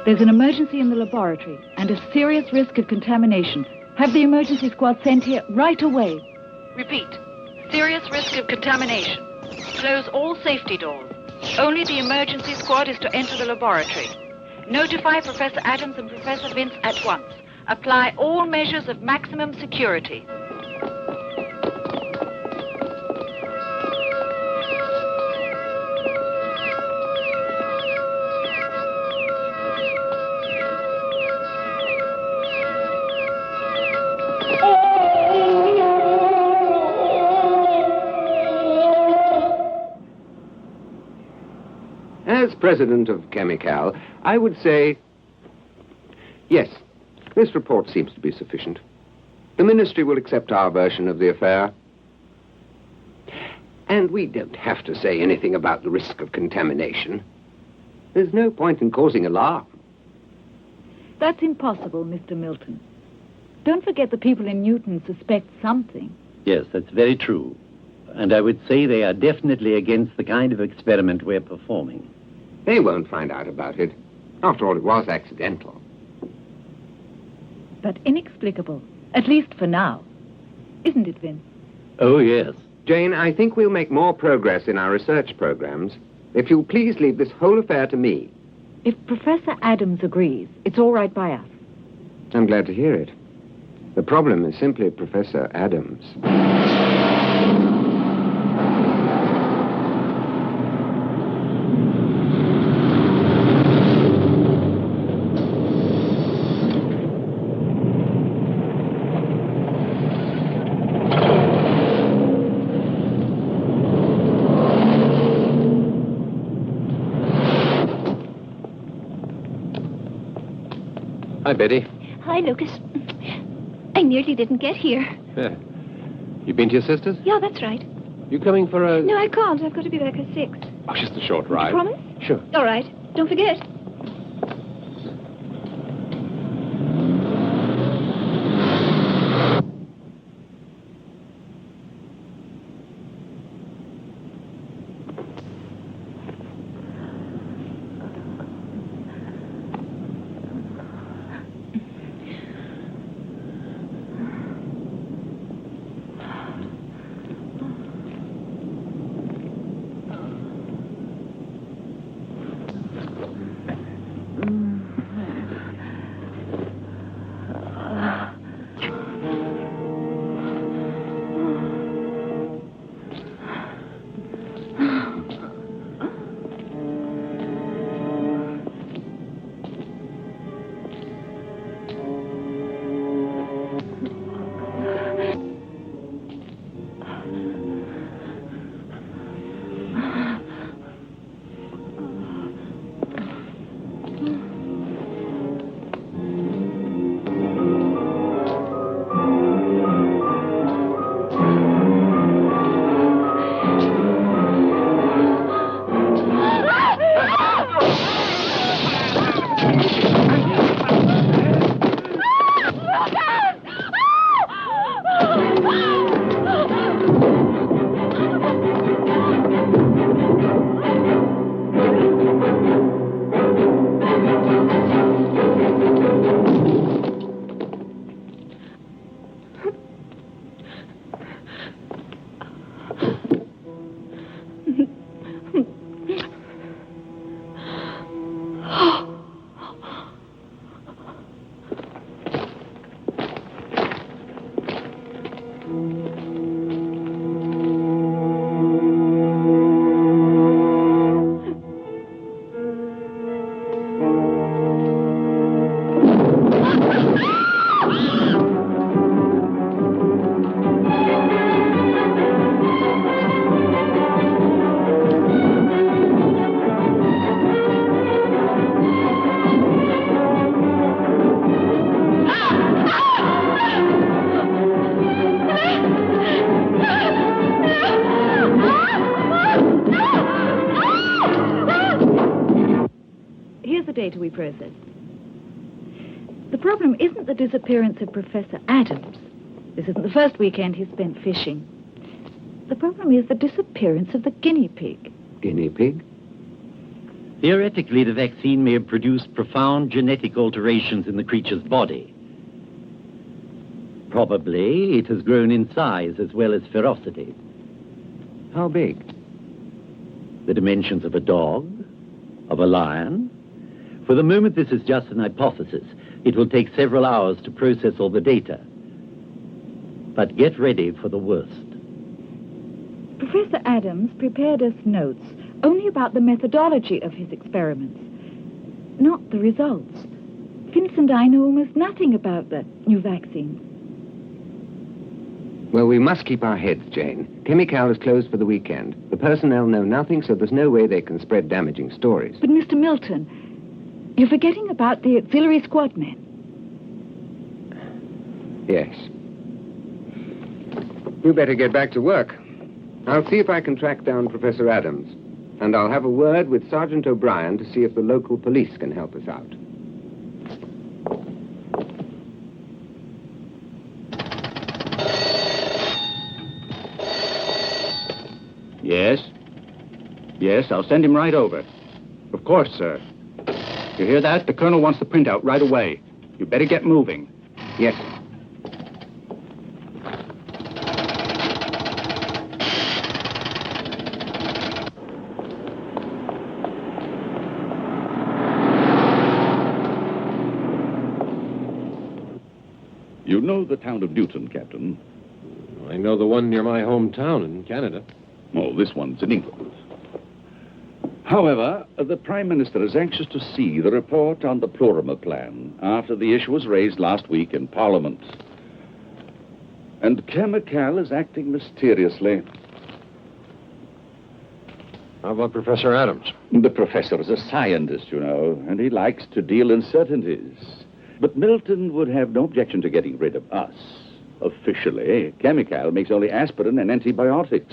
There's an emergency in the laboratory and a serious risk of contamination. Have the emergency squad sent here right away. Repeat. Serious risk of contamination. Close all safety doors. Only the emergency squad is to enter the laboratory. Notify Professor Adams and Professor Vince at once. Apply all measures of maximum security. As president of Chemical, I would say, yes, this report seems to be sufficient. The ministry will accept our version of the affair. And we don't have to say anything about the risk of contamination. There's no point in causing alarm. That's impossible, Mr. Milton. Don't forget the people in Newton suspect something. Yes, that's very true. And I would say they are definitely against the kind of experiment we're performing. They won't find out about it. After all, it was accidental. But inexplicable, at least for now. Isn't it, Vince? Oh, yes. Jane, I think we'll make more progress in our research programs if you'll please leave this whole affair to me. If Professor Adams agrees, it's all right by us. I'm glad to hear it. The problem is simply Professor Adams. Hi, Betty. Hi, Lucas. I nearly didn't get here. Yeah. You been to your sister's? Yeah, that's right. You coming for a... No, I can't. I've got to be back at 6. Oh, just a short ride. You promise? Sure. All right. Don't forget. data we processed. The problem isn't the disappearance of Professor Adams. This isn't the first weekend he spent fishing. The problem is the disappearance of the guinea pig. Guinea pig? Theoretically, the vaccine may have produced profound genetic alterations in the creature's body. Probably it has grown in size as well as ferocity. How big? The dimensions of a dog, of a lion. For the moment, this is just an hypothesis. It will take several hours to process all the data. But get ready for the worst. Professor Adams prepared us notes only about the methodology of his experiments, not the results. Vince and I know almost nothing about the new vaccine. Well, we must keep our heads, Jane. Chemical is closed for the weekend. The personnel know nothing, so there's no way they can spread damaging stories. But, Mr. Milton, you're forgetting about the auxiliary squad men. Yes. You better get back to work. I'll see if I can track down Professor Adams. And I'll have a word with Sergeant O'Brien to see if the local police can help us out. Yes? Yes, I'll send him right over. Of course, sir. You hear that? The colonel wants the printout right away. You better get moving. Yes. You know the town of Newton, Captain. I know the one near my hometown in Canada. Oh, this one's in England. However, the Prime Minister is anxious to see the report on the Plurimer plan after the issue was raised last week in Parliament. And Chemical is acting mysteriously. How about Professor Adams? The professor is a scientist, you know, and he likes to deal in certainties. But Milton would have no objection to getting rid of us. Officially, Chemical makes only aspirin and antibiotics.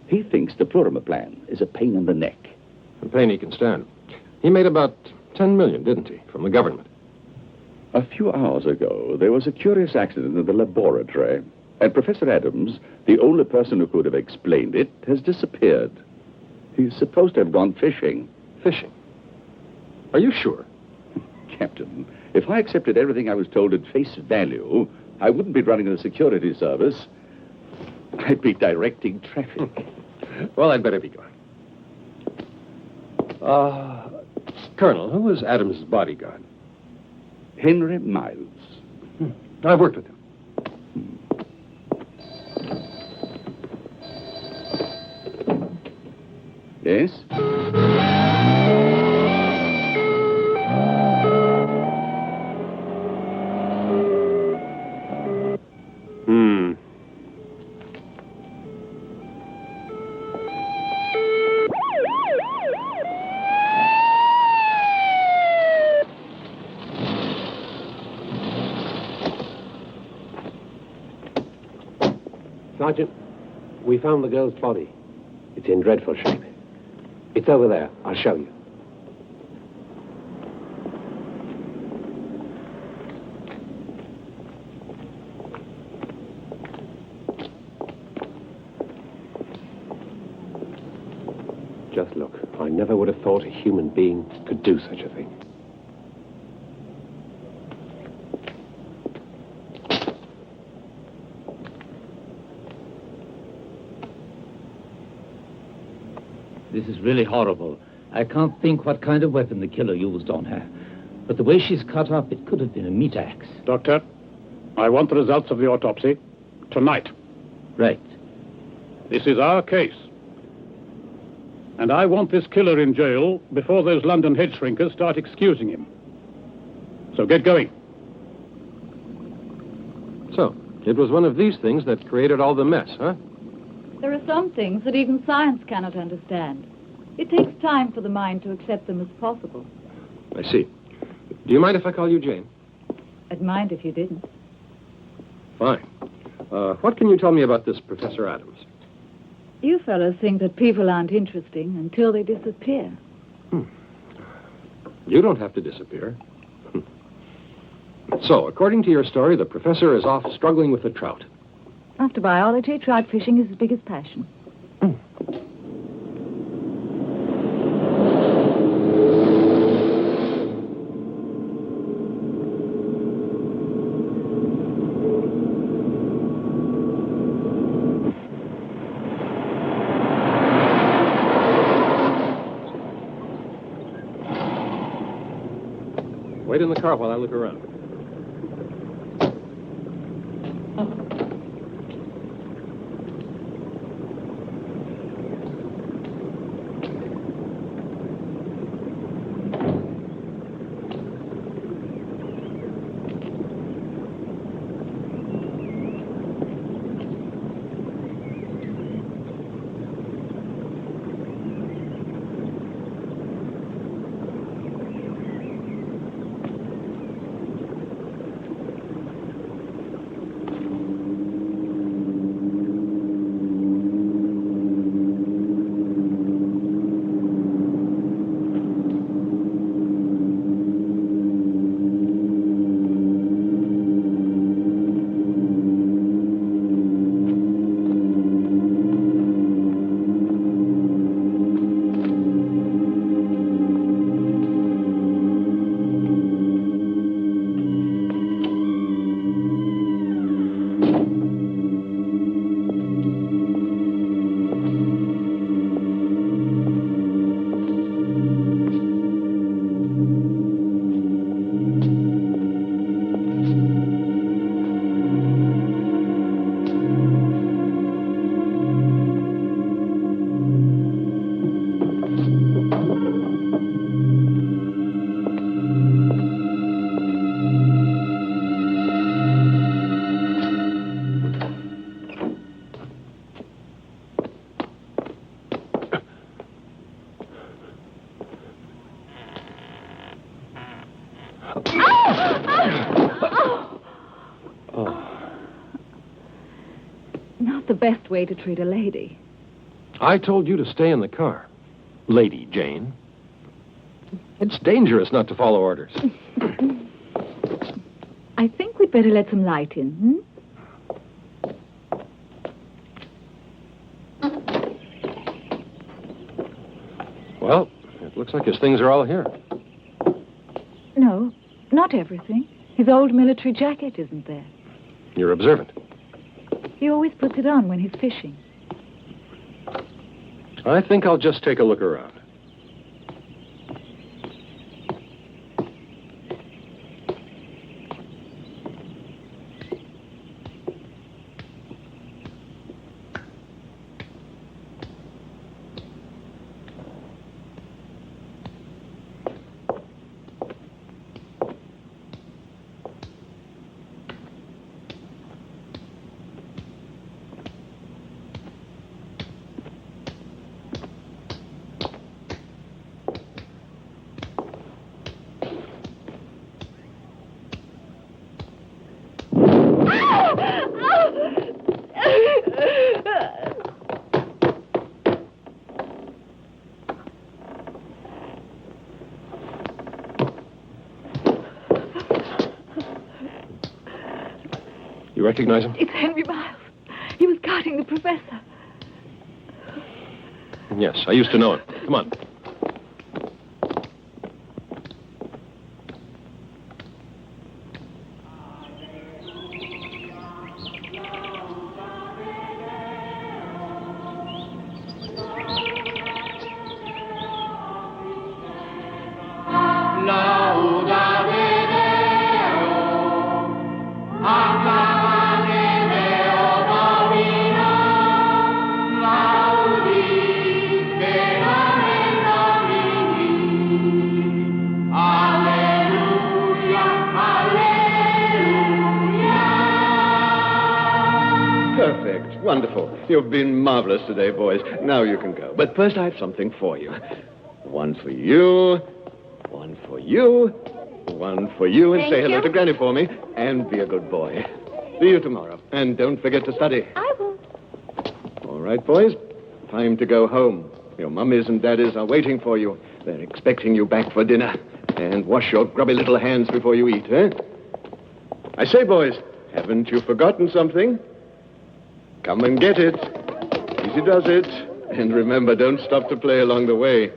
He thinks the Plurimer plan is a pain in the neck. A pain he can stand. He made about 10 million, didn't he, from the government? A few hours ago, there was a curious accident in the laboratory, and Professor Adams, the only person who could have explained it, has disappeared. He's supposed to have gone fishing. Fishing? Are you sure? Captain, if I accepted everything I was told at face value, I wouldn't be running the security service. I'd be directing traffic. Well, I'd better be going. Colonel, who was Adams' bodyguard? Henry Miles. I've worked with him. Yes? Sergeant, we found the girl's body. It's in dreadful shape. It's over there. I'll show you. Just look. I never would have thought a human being could do such a thing. This is really horrible. I can't think what kind of weapon the killer used on her. But the way she's cut up, it could have been a meat axe. Doctor, I want the results of the autopsy tonight. Right. This is our case. And I want this killer in jail before those London head shrinkers start excusing him. So get going. So, it was one of these things that created all the mess, huh? There are some things that even science cannot understand. It takes time for the mind to accept them as possible. I see. Do you mind if I call you Jane? I'd mind if you didn't. Fine. What can you tell me about this Professor Adams? You fellows think that people aren't interesting until they disappear. You don't have to disappear. So, according to your story, the professor is off struggling with the trout. After biology, trout fishing is his biggest passion. Wait in the car while I look around. Not the best way to treat a lady. I told you to stay in the car. Lady Jane. It's dangerous not to follow orders. I think we'd better let some light in, Well, it looks like his things are all here. No, not everything. His old military jacket isn't there. You're observant. He always puts it on when he's fishing. I think I'll just take a look around. You recognize him? It's Henry Miles. He was guarding the professor. Yes, I used to know him. Come on. Perfect. Wonderful. You've been marvelous today, boys. Now you can go. But first I have something for you. One for you, one for you, one for you, and say hello to Granny for me. And be a good boy. See you tomorrow. And don't forget to study. I will. All right, boys. Time to go home. Your mummies and daddies are waiting for you. They're expecting you back for dinner. And wash your grubby little hands before you eat, eh? I say, boys, haven't you forgotten something? Come and get it. Easy does it. And remember, don't stop to play along the way.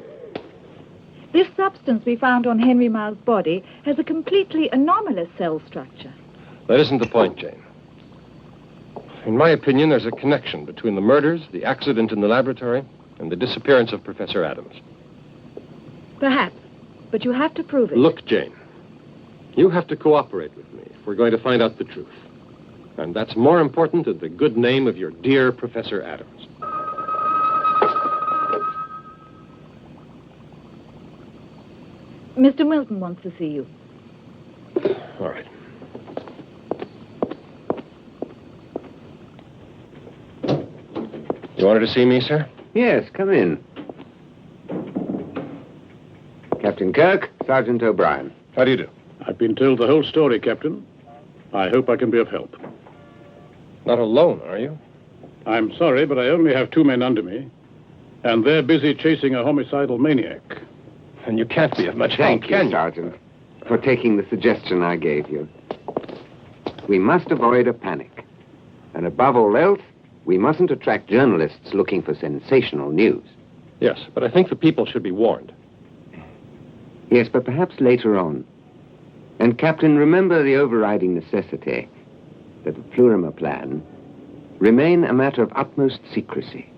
This substance we found on Henry Miles' body has a completely anomalous cell structure. That isn't the point, Jane. In my opinion, there's a connection between the murders, the accident in the laboratory, and the disappearance of Professor Adams. Perhaps, but you have to prove it. Look, Jane. You have to cooperate with me if we're going to find out the truth. And that's more important than the good name of your dear Professor Adams. Mr. Milton wants to see you. All right. You wanted to see me, sir? Yes, come in. Captain Kirk, Sergeant O'Brien. How do you do? I've been told the whole story, Captain. I hope I can be of help. Not alone, are you? I'm sorry, but I only have 2 men under me, and they're busy chasing a homicidal maniac. And you can't be of much help, Thank can you, you? Sergeant, for taking the suggestion I gave you. We must avoid a panic. And above all else, we mustn't attract journalists looking for sensational news. Yes, but I think the people should be warned. Yes, but perhaps later on. And, Captain, remember the overriding necessity that the Plurimer plan remain a matter of utmost secrecy.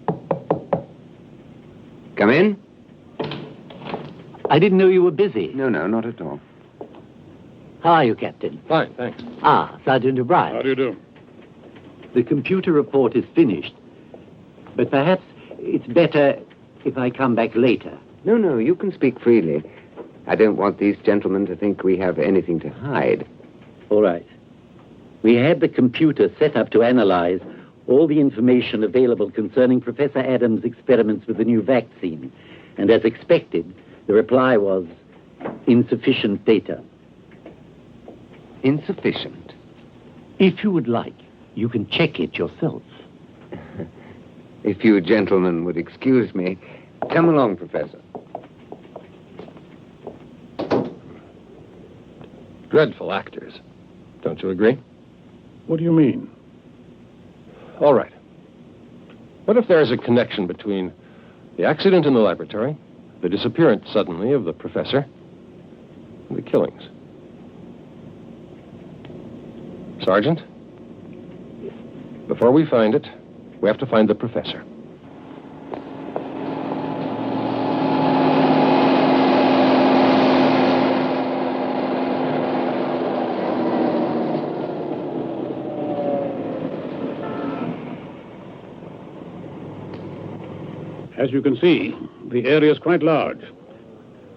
Come in? I didn't know you were busy. No, not at all. How are you, Captain? Fine, thanks. Ah, Sergeant O'Brien. How do you do? The computer report is finished, but perhaps it's better if I come back later. No, you can speak freely. I don't want these gentlemen to think we have anything to hide. All right. We had the computer set up to analyze all the information available concerning Professor Adams' experiments with the new vaccine. And as expected, the reply was insufficient data. Insufficient? If you would like, you can check it yourself. If you gentlemen would excuse me. Come along, Professor. Dreadful actors. Don't you agree? What do you mean? All right. What if there is a connection between the accident in the laboratory, the disappearance suddenly of the professor, and the killings? Sergeant? Before we find it, we have to find the professor. As you can see, the area is quite large.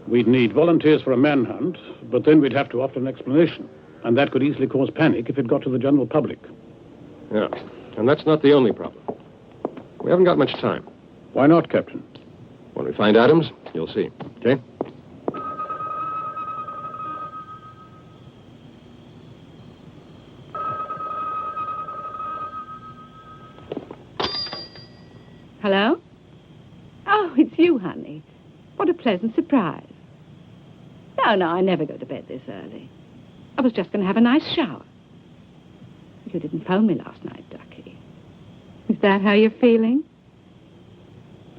We'd need volunteers for a manhunt, but then we'd have to offer an explanation. And that could easily cause panic if it got to the general public. Yeah, and that's not the only problem. We haven't got much time. Why not, Captain? When we find Adams, you'll see, okay? Hello? Oh, it's you, honey. What a pleasant surprise. No, I never go to bed this early. I was just going to have a nice shower. You didn't phone me last night, Ducky. Is that how you're feeling?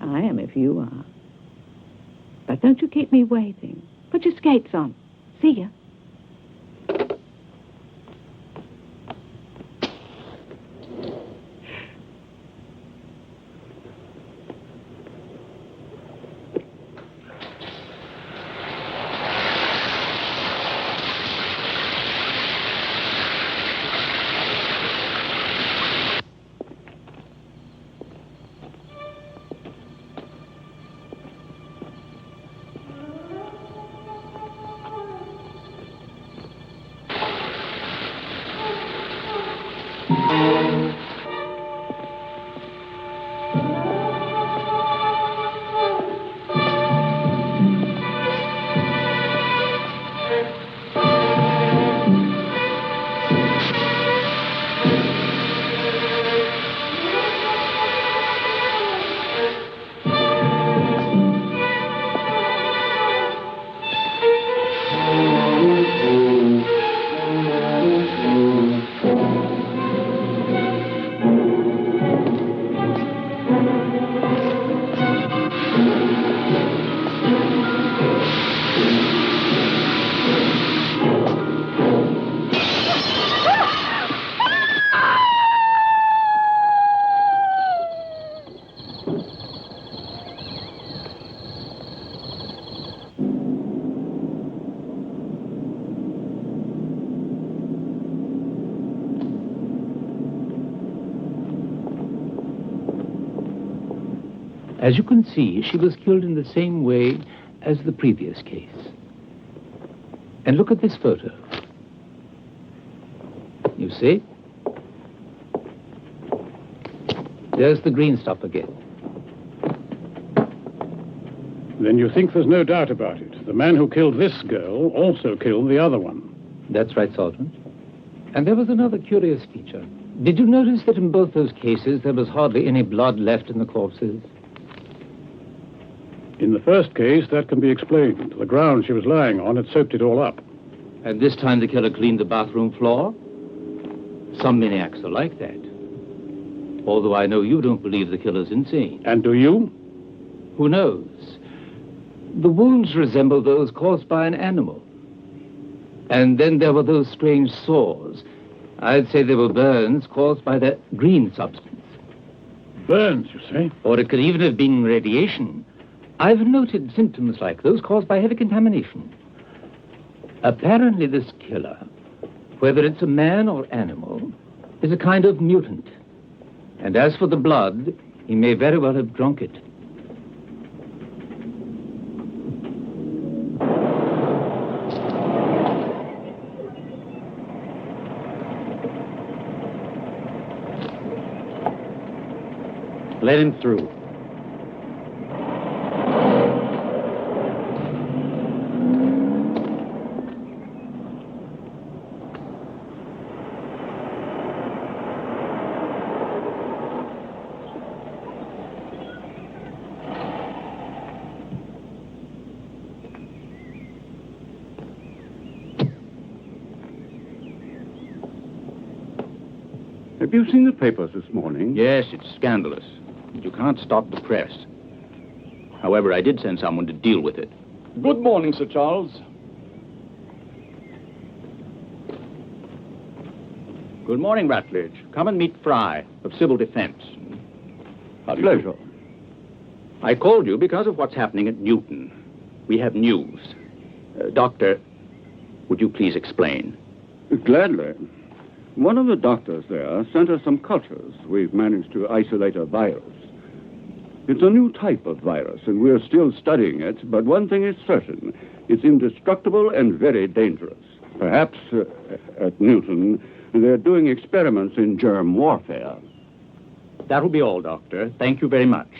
I am if you are. But don't you keep me waiting. Put your skates on. See ya. As you can see, she was killed in the same way as the previous case. And look at this photo. You see? There's the green stuff again. Then you think there's no doubt about it. The man who killed this girl also killed the other one. That's right, Sergeant. And there was another curious feature. Did you notice that in both those cases there was hardly any blood left in the corpses? In the first case, that can be explained. The ground she was lying on had soaked it all up. And this time the killer cleaned the bathroom floor? Some maniacs are like that. Although I know you don't believe the killer's insane. And do you? Who knows? The wounds resemble those caused by an animal. And then there were those strange sores. I'd say they were burns caused by that green substance. Burns, you say? Or it could even have been radiation. I've noted symptoms like those caused by heavy contamination. Apparently this killer, whether it's a man or animal, is a kind of mutant. And as for the blood, he may very well have drunk it. Let him through. Have you seen the papers this morning? Yes, it's scandalous. You can't stop the press. However, I did send someone to deal with it. Good morning, Sir Charles. Good morning, Rutledge. Come and meet Fry of Civil Defense. Pleasure. I called you because of what's happening at Newton. We have news. Doctor, would you please explain? Gladly. One of the doctors there sent us some cultures. We've managed to isolate a virus. It's a new type of virus, and we're still studying it, but one thing is certain. It's indestructible and very dangerous. Perhaps at Newton, they're doing experiments in germ warfare. That'll be all, Doctor. Thank you very much.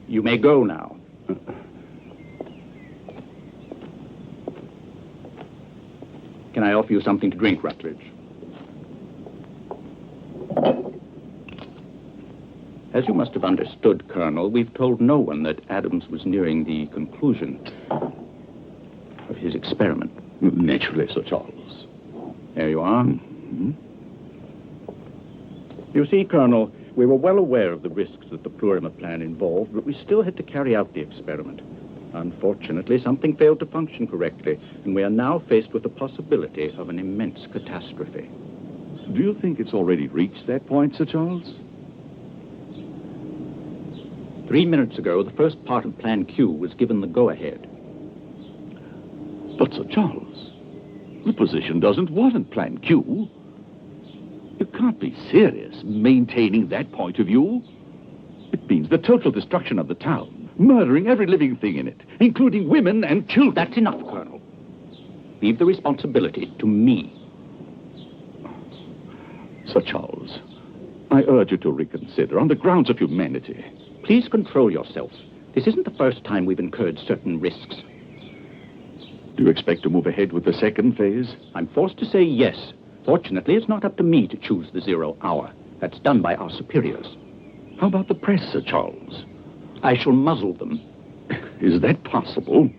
You may go now. Can I offer you something to drink, Rutledge? As you must have understood, Colonel, we've told no one that Adams was nearing the conclusion of his experiment. Naturally, Sir Charles. There you are. You see, Colonel, we were well aware of the risks that the Plurima plan involved, but we still had to carry out the experiment. Unfortunately, something failed to function correctly, and we are now faced with the possibility of an immense catastrophe. Do you think it's already reached that point, Sir Charles? 3 minutes ago, the first part of Plan Q was given the go-ahead. But, Sir Charles, the position doesn't warrant Plan Q. You can't be serious maintaining that point of view. It means the total destruction of the town, murdering every living thing in it, including women and children. That's enough, Colonel. Leave the responsibility to me. Sir Charles, I urge you to reconsider on the grounds of humanity. Please control yourself. This isn't the first time we've incurred certain risks. Do you expect to move ahead with the second phase? I'm forced to say yes. Fortunately, it's not up to me to choose the 0 hour. That's done by our superiors. How about the press, Sir Charles? I shall muzzle them. Is that possible?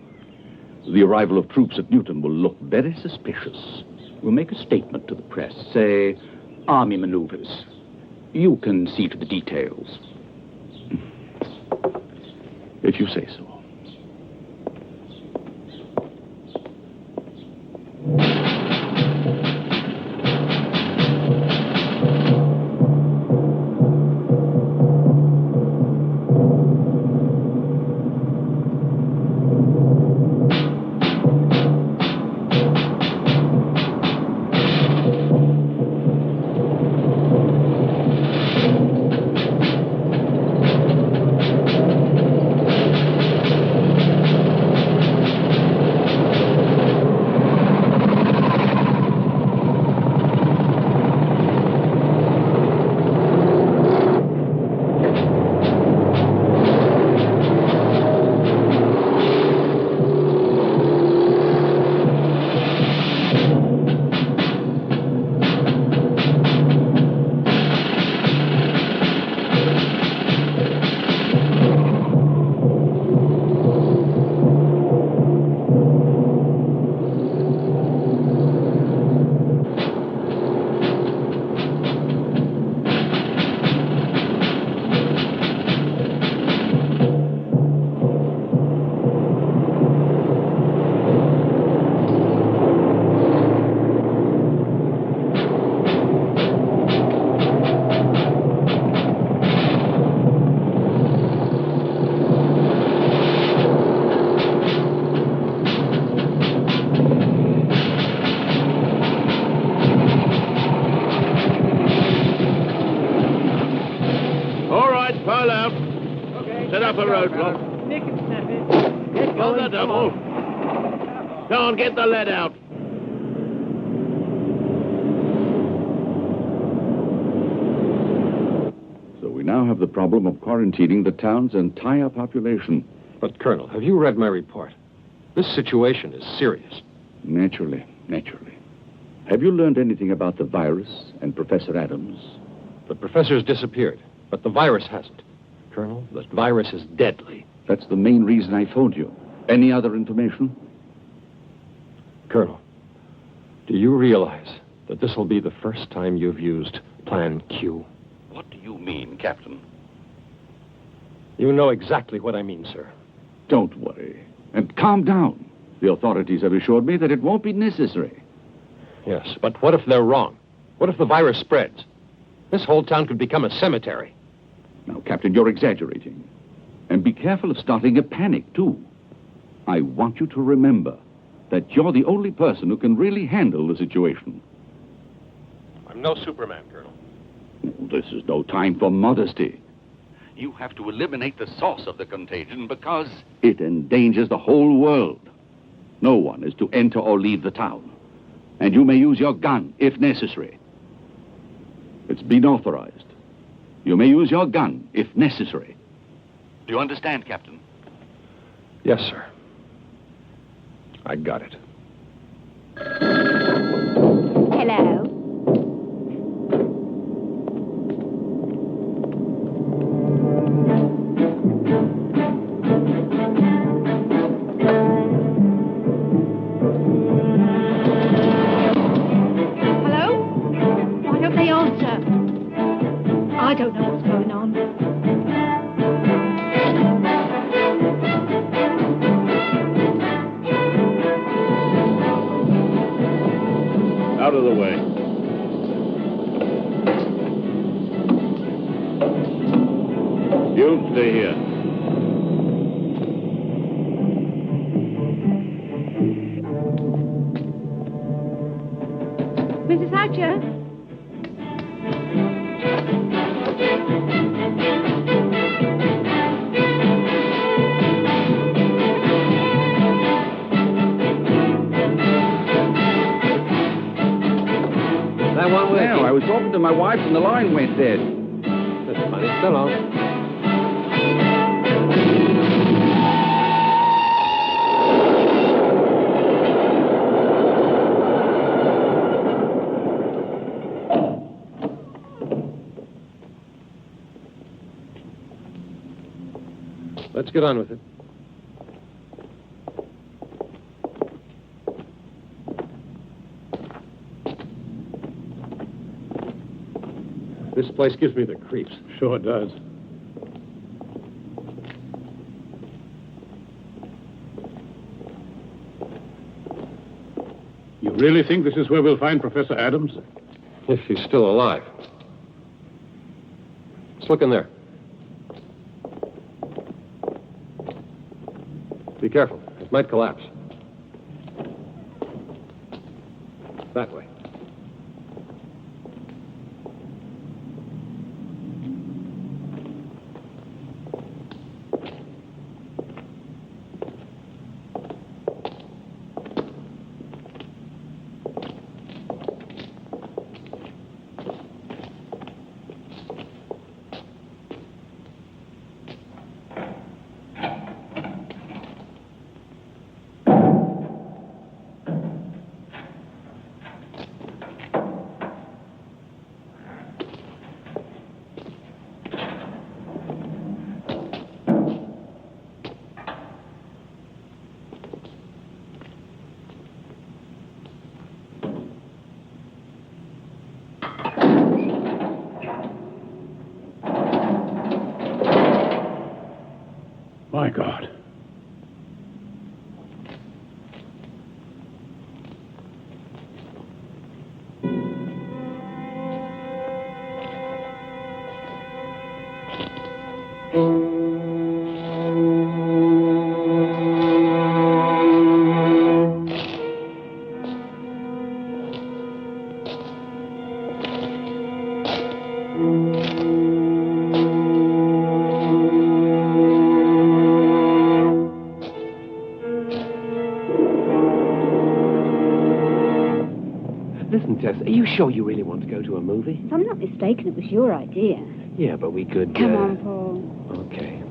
The arrival of troops at Newton will look very suspicious. We'll make a statement to the press. Say, army maneuvers. You can see to the details. If you say so. Set up a roadblock. Nick and snap it. Get On the double. Go on, get the lead out. So we now have the problem of quarantining the town's entire population. But, Colonel, have you read my report? This situation is serious. Naturally. Have you learned anything about the virus and Professor Adams? The professor's disappeared, but the virus hasn't. Colonel, the virus is deadly. That's the main reason I phoned you. Any other information? Colonel, do you realize that this will be the first time you've used Plan Q? What do you mean, Captain? You know exactly what I mean, sir. Don't worry. And calm down. The authorities have assured me that it won't be necessary. Yes, but what if they're wrong? What if the virus spreads? This whole town could become a cemetery. Now, Captain, you're exaggerating. And be careful of starting a panic, too. I want you to remember that you're the only person who can really handle the situation. I'm no Superman, Colonel. This is no time for modesty. You have to eliminate the source of the contagion because it endangers the whole world. No one is to enter or leave the town. And you may use your gun if necessary. It's been authorized. You may use your gun if necessary. Do you understand, Captain? Yes, sir. I got it. Hello? I don't know what's going on. Out of the way. You stay here. Mrs. Hatcher? I was talking to my wife and the line went dead. That's funny. So long. Let's get on with it. This place gives me the creeps. Sure does. You really think this is where we'll find Professor Adams? If he's still alive. Let's look in there. Be careful. It might collapse. That way. My God. listen, Tess, are you sure you really want to go to a movie? If I'm not mistaken, it was your idea. Yeah, but we could... Come on, Paul. Okay.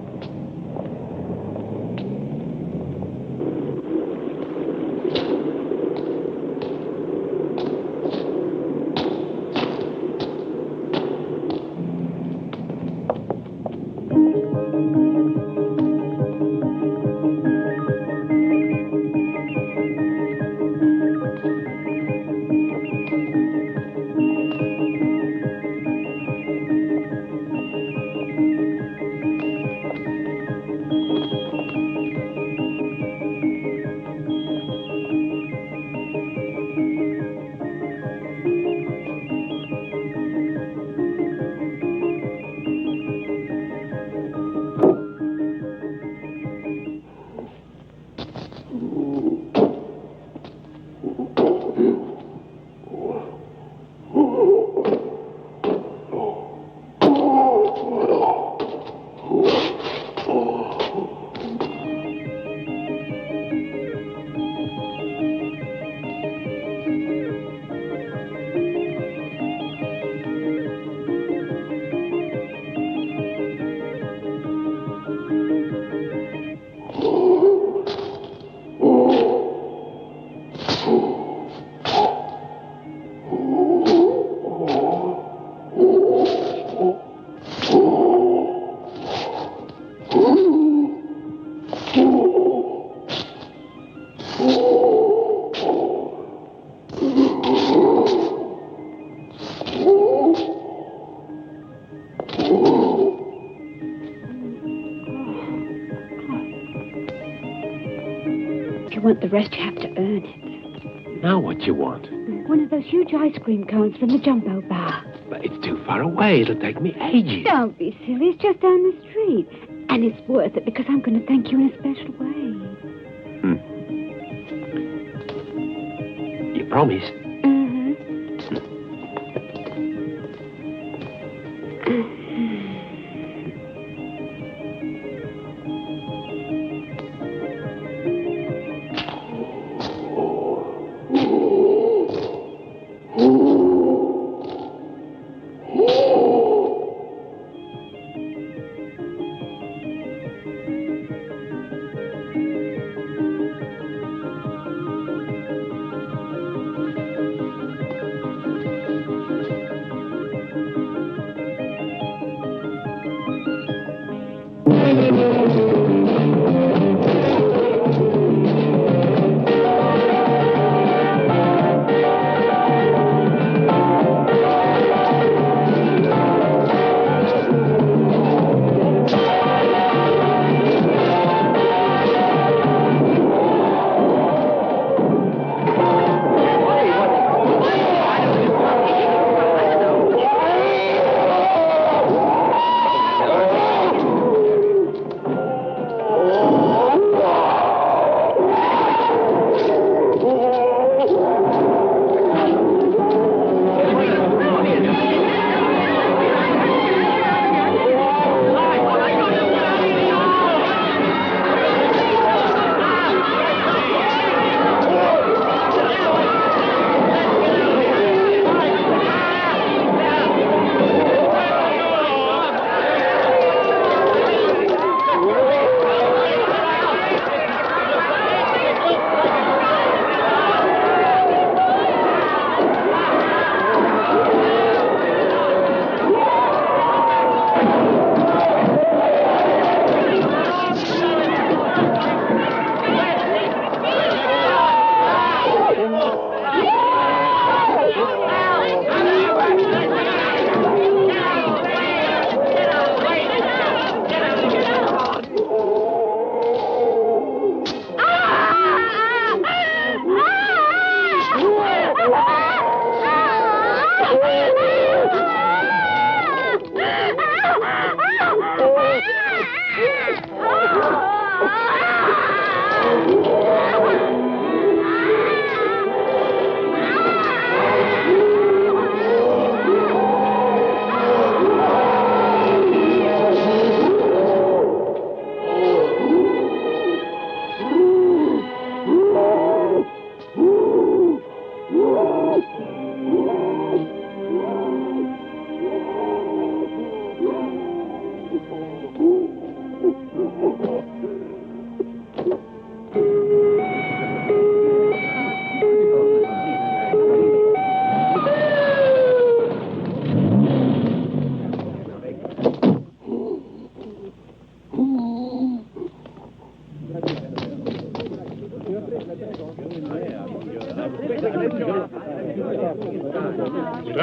If you want the rest, you have to earn it. Now what do you want? One of those huge ice cream cones from the Jumbo Bar. But it's too far away. It'll take me ages. Don't be silly. It's just down the street. And it's worth it because I'm going to thank you in a special way. You promise?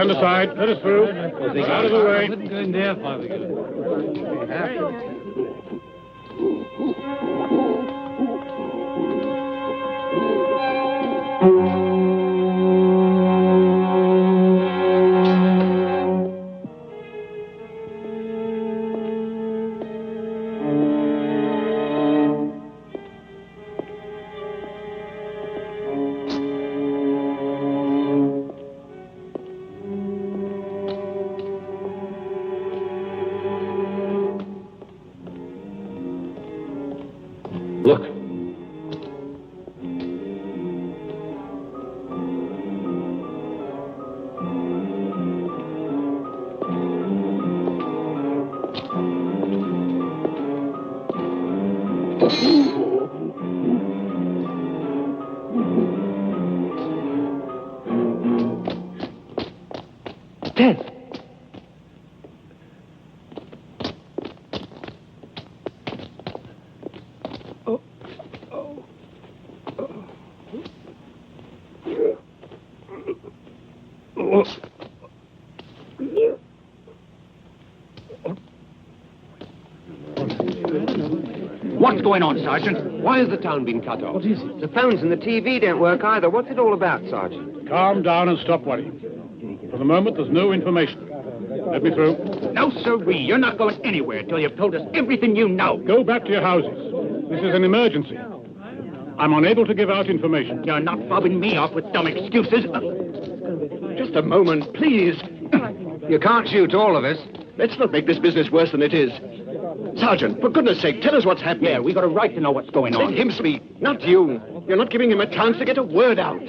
Stand aside. Let us through. Out of the way. Look. Death. What's going on, Sergeant? Why has the town been cut off? What is it? The phones and the TV don't work either. What's it all about, Sergeant? Calm down and stop worrying. For the moment, there's no information. Let me through. No, sirree. You're not going anywhere till you've told us everything you know. Go back to your houses. This is an emergency. I'm unable to give out information. You're not fobbing me off with dumb excuses. Just a moment, please. You can't shoot all of us. Let's not make this business worse than it is. Sergeant, for goodness sake, tell us what's happening. Yeah, we got a right to know what's going on. Let him speak, not you. You're not giving him a chance to get a word out.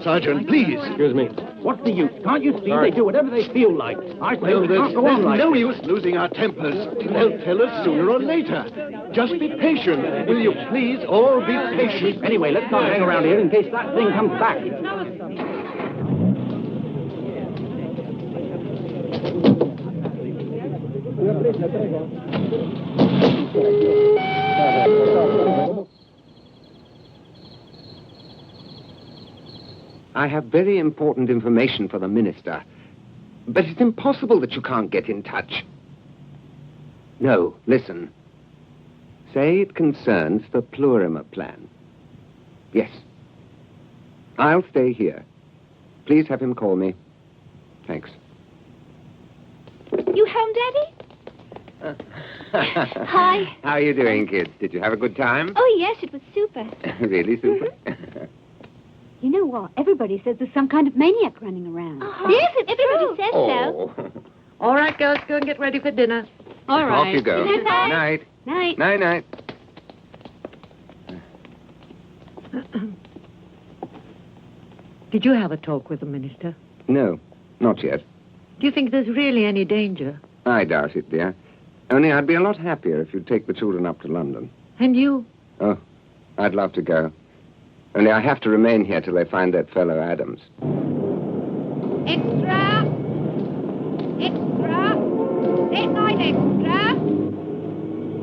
Sergeant, please. Excuse me. What's the use? Can't you see they do whatever they feel like? I say we can't go on like no this. use losing our tempers. They'll tell us sooner or later. Just be patient. Will you please all be patient? Anyway, let's not hang around here in case that thing comes back. I have very important information for the minister. But it's impossible that you can't get in touch. No, listen. Say it concerns the Plurimer plan. Yes. I'll stay here. Please have him call me. Thanks. You home, Daddy? Hi. How are you doing, kids? Did you have a good time? Oh, yes, it was super. Really super? You know what? Everybody says there's some kind of maniac running around. Yes, it's everybody says so. All right, girls, go and get ready for dinner. All right. Off you go. Good night. Night. Night. Night, night. Did you have a talk with the minister? No, not yet. Do you think there's really any danger? I doubt it, dear. Only I'd be a lot happier if you'd take the children up to London. And you? Oh, I'd love to go. Only I have to remain here till they find that fellow Adams. Extra! Extra! Late night extra!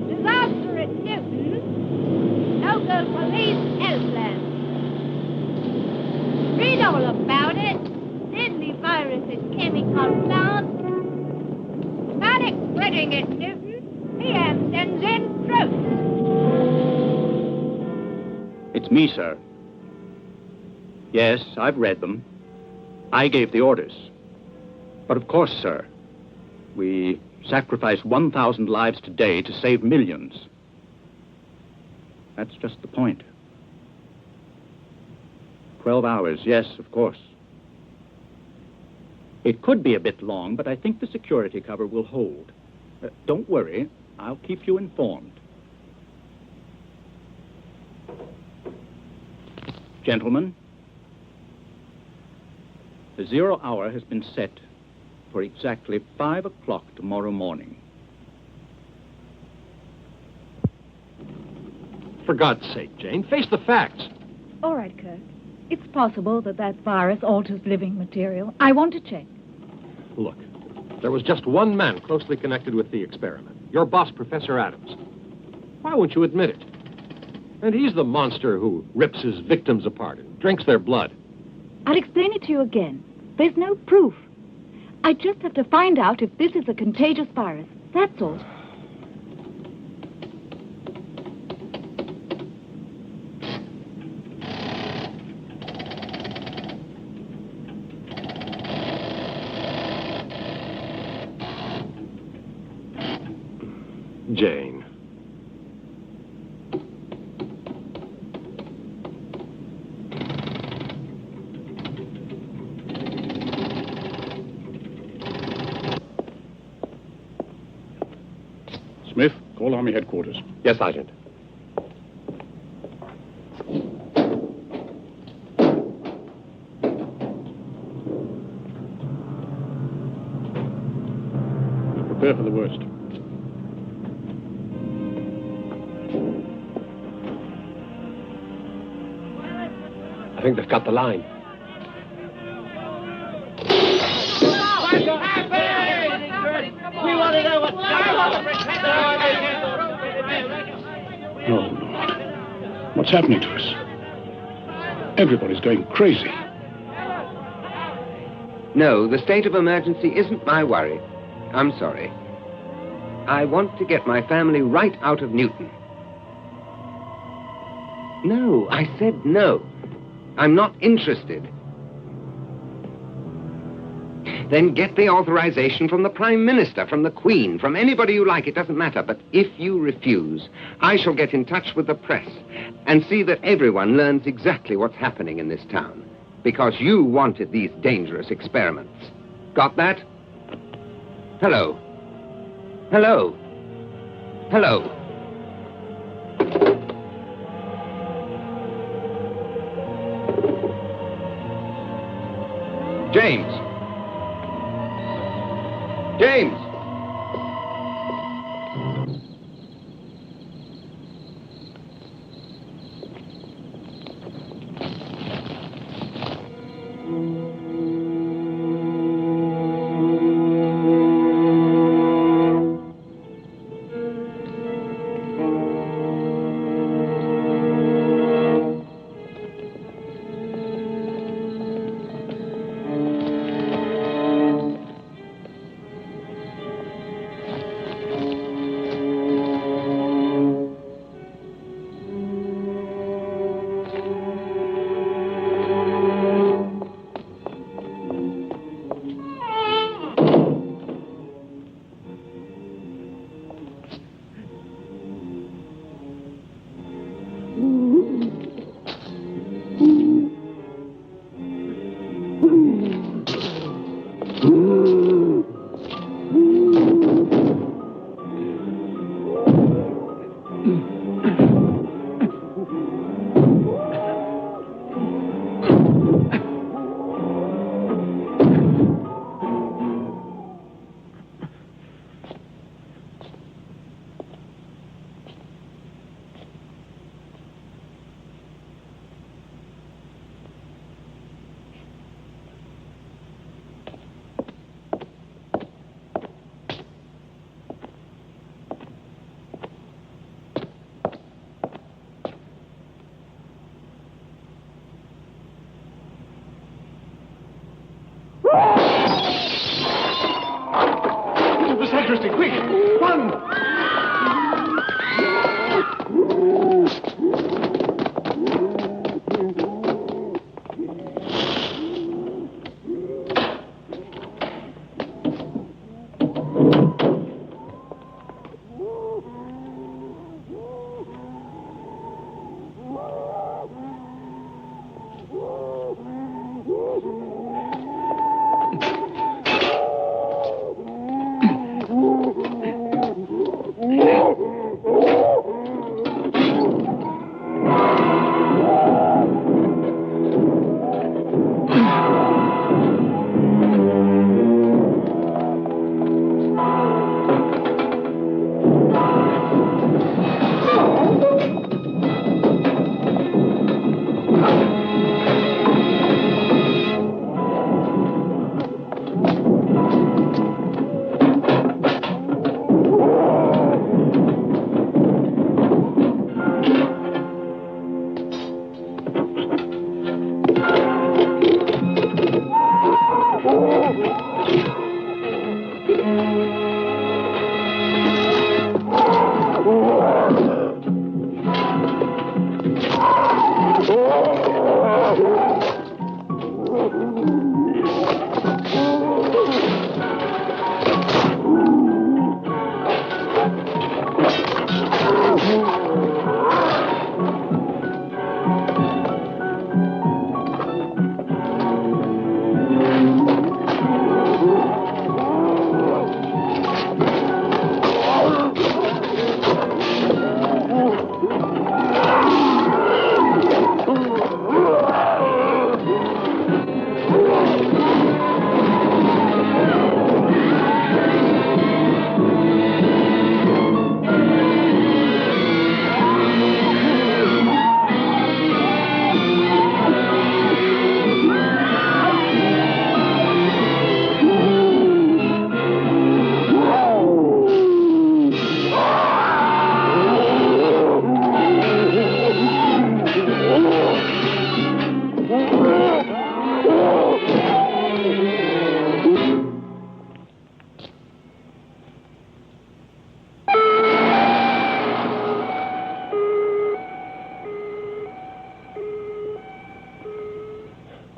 Disaster at Newton! Local police helpline! Read all about it! Deadly virus in chemical plant! Panic spreading at Newton! PM sends in troops! It's me, sir. Yes, I've read them. I gave the orders. But of course, sir, we sacrifice 1,000 lives today to save millions. That's just the point. 12 hours, yes, of course. It could be a bit long, but I think the security cover will hold. Don't worry, I'll keep you informed. Gentlemen, the 0 hour has been set for exactly 5 o'clock tomorrow morning. For God's sake, Jane, face the facts. All right, Kirk. It's possible that that virus alters living material. I want to check. Look, there was just one man closely connected with the experiment. Your boss, Professor Adams. Why won't you admit it? And he's the monster who rips his victims apart and drinks their blood. I'll explain it to you again. There's no proof. I just have to find out if this is a contagious virus. That's all. Jane. Smith, call Army headquarters. Yes, Sergeant. Prepare for the worst. I think they've cut the line. We want to know what's No, Lord. What's happening to us? Everybody's going crazy. No, the state of emergency isn't my worry. I'm sorry. I want to get my family right out of Newton. No, I said no. I'm not interested. Then get the authorization from the Prime Minister, from the Queen, from anybody you like, it doesn't matter. But if you refuse, I shall get in touch with the press and see that everyone learns exactly what's happening in this town. Because you wanted these dangerous experiments. Got that? Hello. Hello. Hello. James. James. Sacristy, quick! Run!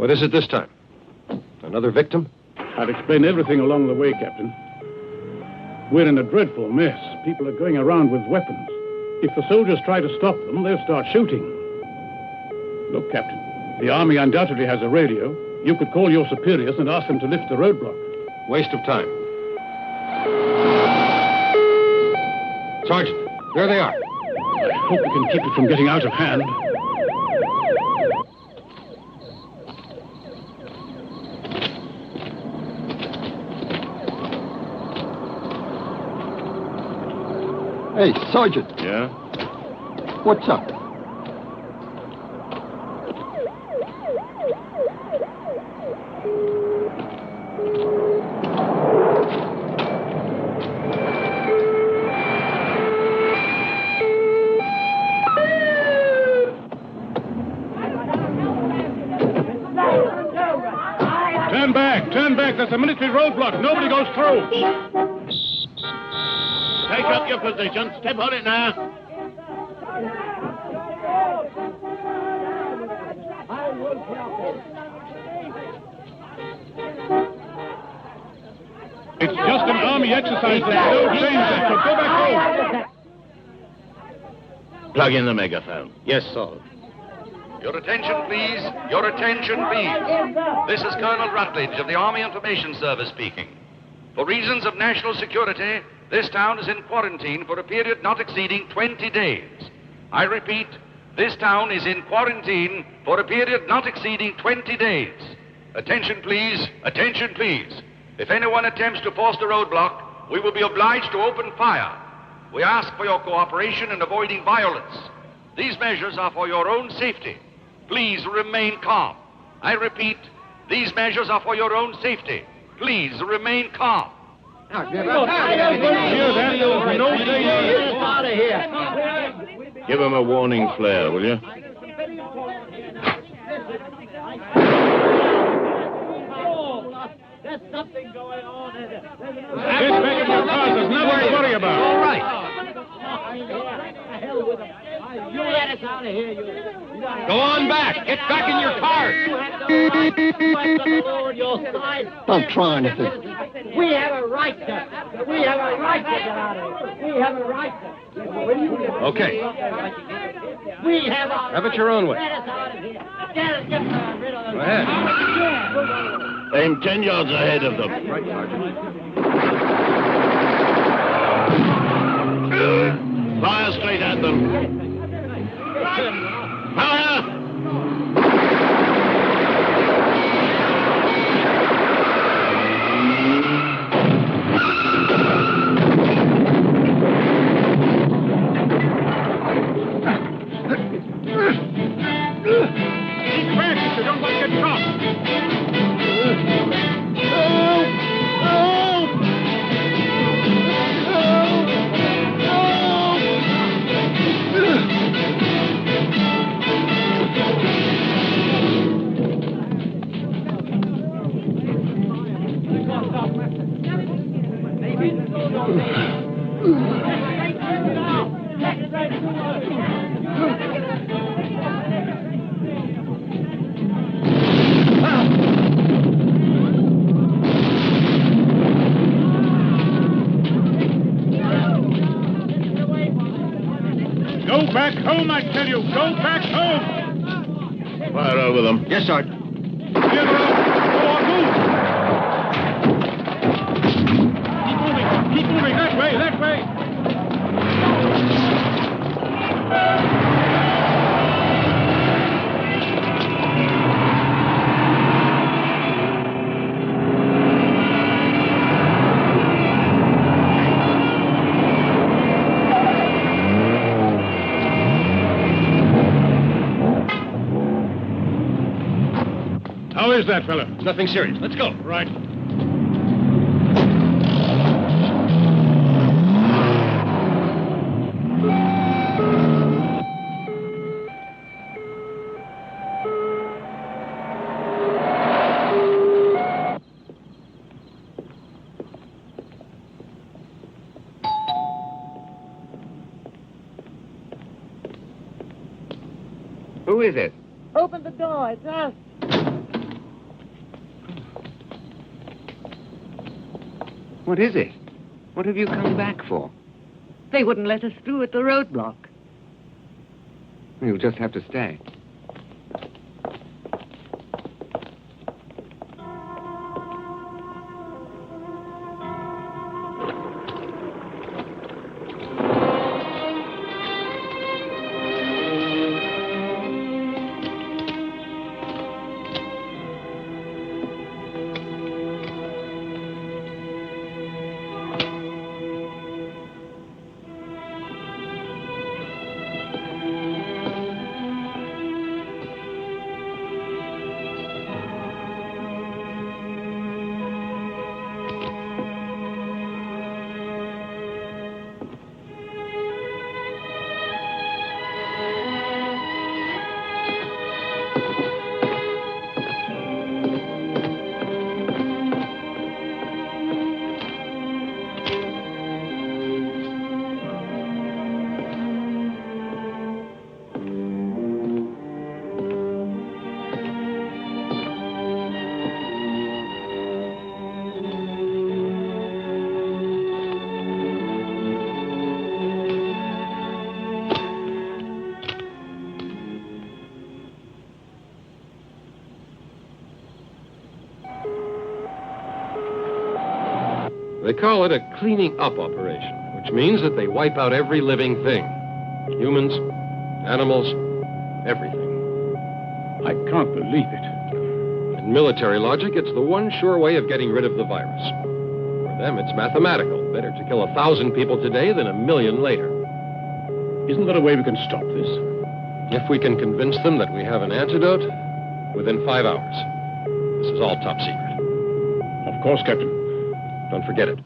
What is it this time? Another victim? I'll explain everything along the way, Captain. We're in a dreadful mess. People are going around with weapons. If the soldiers try to stop them, they'll start shooting. Look, Captain, the Army undoubtedly has a radio. You could call your superiors and ask them to lift the roadblock. Waste of time. Sergeant, there they are. I hope we can keep it from getting out of hand. Hey, Sergeant. Yeah? What's up? Turn back, turn back. There's a military roadblock. Nobody goes through. Take up your position. Step on it now. It's just an army exercise. There's no danger. So go back home. Plug in the megaphone. Yes, sir. Your attention, please. Your attention, please. This is Colonel Rutledge of the Army Information Service speaking. For reasons of national security, this town is in quarantine for a period not exceeding 20 days. I repeat, this town is in quarantine for a period not exceeding 20 days. Attention, please. Attention, please. If anyone attempts to force the roadblock, we will be obliged to open fire. We ask for your cooperation in avoiding violence. These measures are for your own safety. Please remain calm. I repeat, these measures are for your own safety. Please remain calm. Give him a warning flare, will you? There's something going on. Get back in your cars. There's nothing to worry about. All right. You let us out of here. Go on back. Get back in your cars. I'm trying to. We have a right to. We have a right to get out of here. We have a right to. Okay. We have a. Have it your own way. Let us out of here. Get rid of them. Go ahead. Aim 10 yards ahead of them. Right, Sergeant. Fire straight at them. Fire! Keep back if you don't want to get shot. Go back home, I tell you. Go back home. Fire over them. Yes, Sergeant. Get up. Go on, move. Keep moving. Keep moving. That way. That way. How is that, fella? Nothing serious. Let's go. Right. Who is it? Open the door. It's us. What is it? What have you come back for? They wouldn't let us through at the roadblock. You'll just have to stay. They call it a cleaning up operation, which means that they wipe out every living thing. Humans, animals, everything. I can't believe it. In military logic, it's the one sure way of getting rid of the virus. For them, it's mathematical. Better to kill 1,000 people today than 1,000,000 later. Isn't there a way we can stop this? If we can convince them that we have an antidote, within 5 hours. This is all top secret. Of course, Captain. Don't forget it.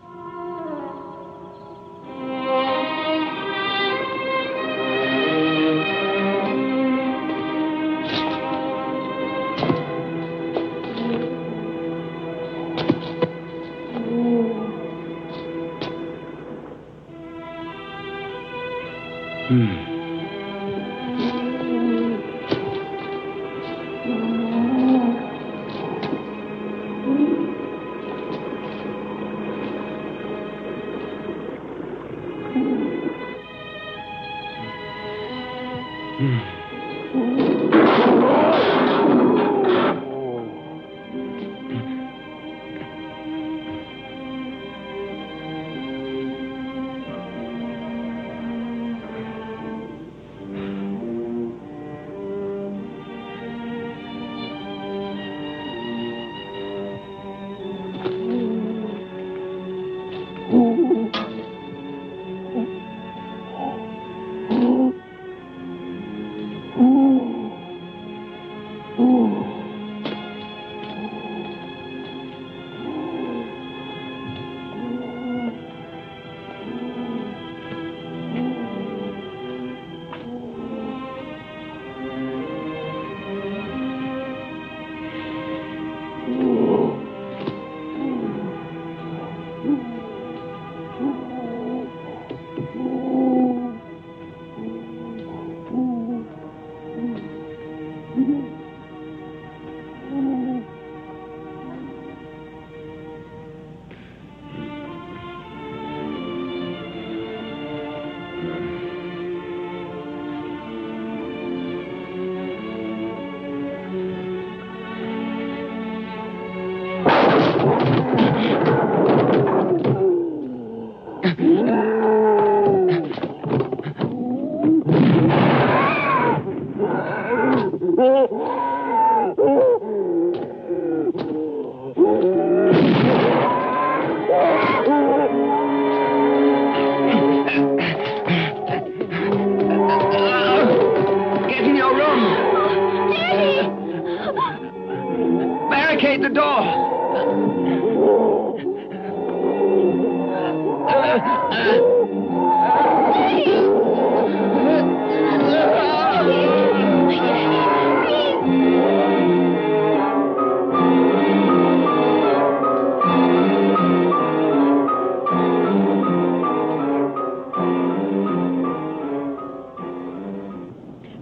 Get in your room. Daddy! Barricade the door.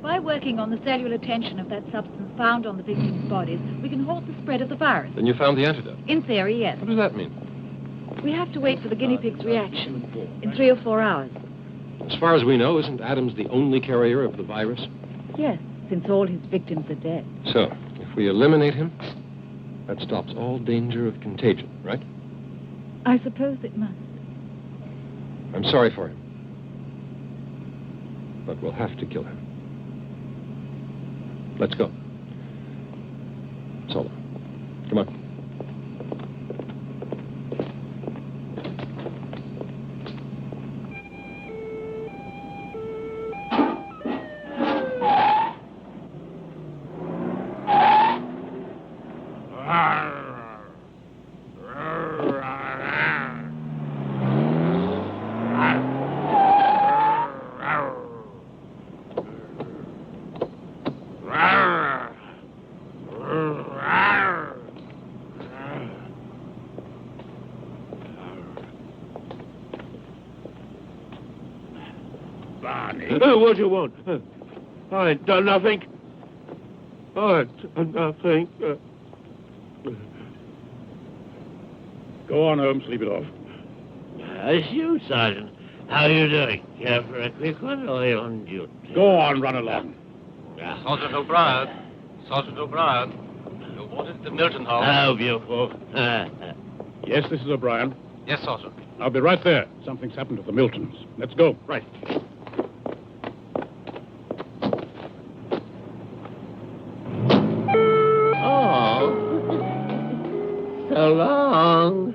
By working on the cellular tension of that substance found on the victims' bodies, we can halt the spread of the virus. Then you found the antidote. In theory, yes. What does that mean? We have to wait for the guinea pig's reaction in 3 or 4 hours. As far as we know, isn't Adams the only carrier of the virus? Yes, since all his victims are dead. So, if we eliminate him, that stops all danger of contagion, right? I suppose it must. I'm sorry for him. But we'll have to kill him. Let's go. Solo. Come on. What do you want? I ain't done nothing. I ain't done nothing. Go on, Holmes, leave it off. It's you, Sergeant. How are you doing? Care for a quick one or are you on duty? Go on, run along. Sergeant O'Brien. Sergeant O'Brien. You're wanted at the Milton Hall. How beautiful. Yes, this is O'Brien. Yes, Sergeant. I'll be right there. Something's happened to the Miltons. Let's go. Right. So long.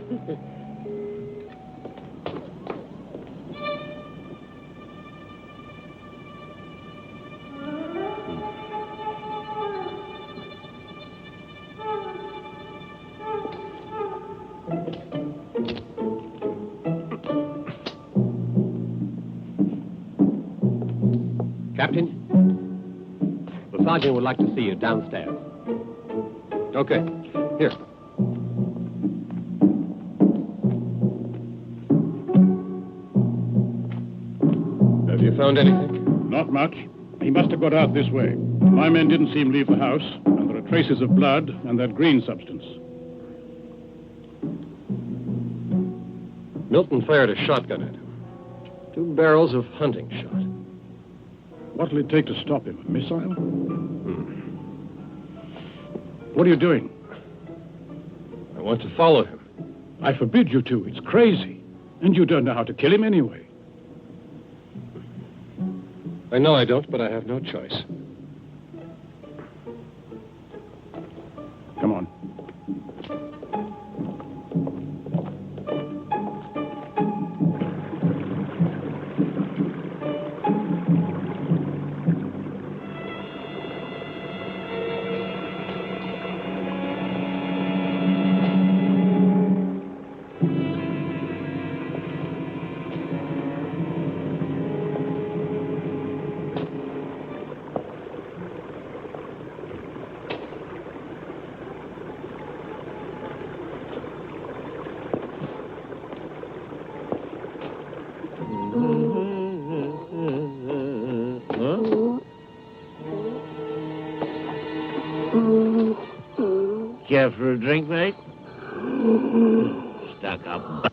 Captain, the sergeant would like to see you downstairs. Okay, here. Have you found anything? Not much. He must have got out this way. My men didn't see him leave the house, and there are traces of blood and that green substance. Milton fired a shotgun at him. 2 barrels of hunting shot. What'll it take to stop him? A missile? What are you doing? I want to follow him. I forbid you to. It's crazy. And you don't know how to kill him anyway. I know I don't, but I have no choice. Come on. Care for a drink, mate? Stuck up.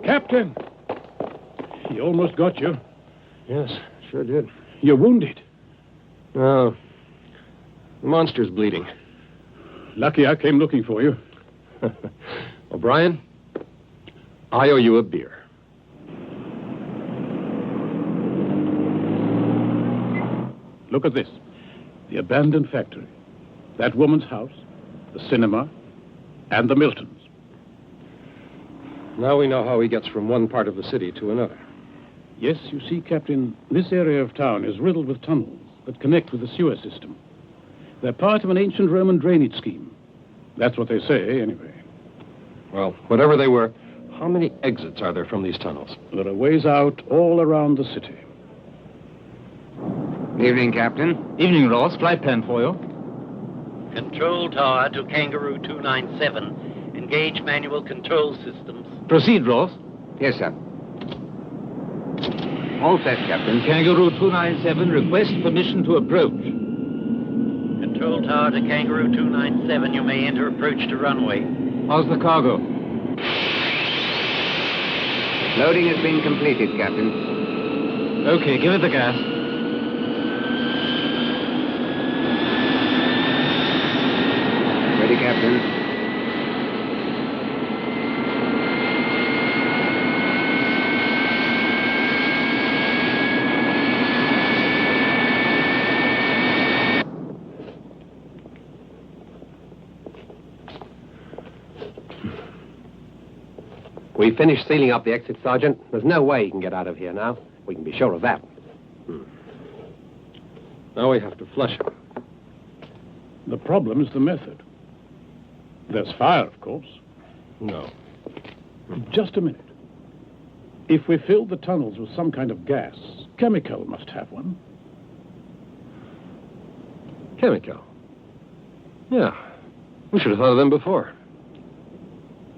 Captain! He almost got you. Yes, sure did. You're wounded. No. The monster's bleeding. Lucky I came looking for you. O'Brien, I owe you a beer. Look at this. The abandoned factory. That woman's house, the cinema, and the Miltons. Now we know how he gets from one part of the city to another. Yes, you see, Captain, this area of town is riddled with tunnels that connect with the sewer system. They're part of an ancient Roman drainage scheme. That's what they say, anyway. Well, whatever they were, how many exits are there from these tunnels? There are ways out all around the city. Evening, Captain. Evening, Ross. Flight plan for you. Control tower to Kangaroo 297. Engage manual control systems. Proceed, Ross. Yes, sir. All set, Captain. Kangaroo 297, request permission to approach. Control tower to Kangaroo 297. You may enter approach to runway. How's the cargo? Loading has been completed, Captain. Okay, give it the gas. Ready, Captain. We finished sealing up the exit, Sergeant. There's no way he can get out of here now. We can be sure of that. Now we have to flush him. The problem is the method. There's fire, of course. No. Just a minute. If we filled the tunnels with some kind of gas, chemical must have one. Chemical? Yeah. We should have thought of them before.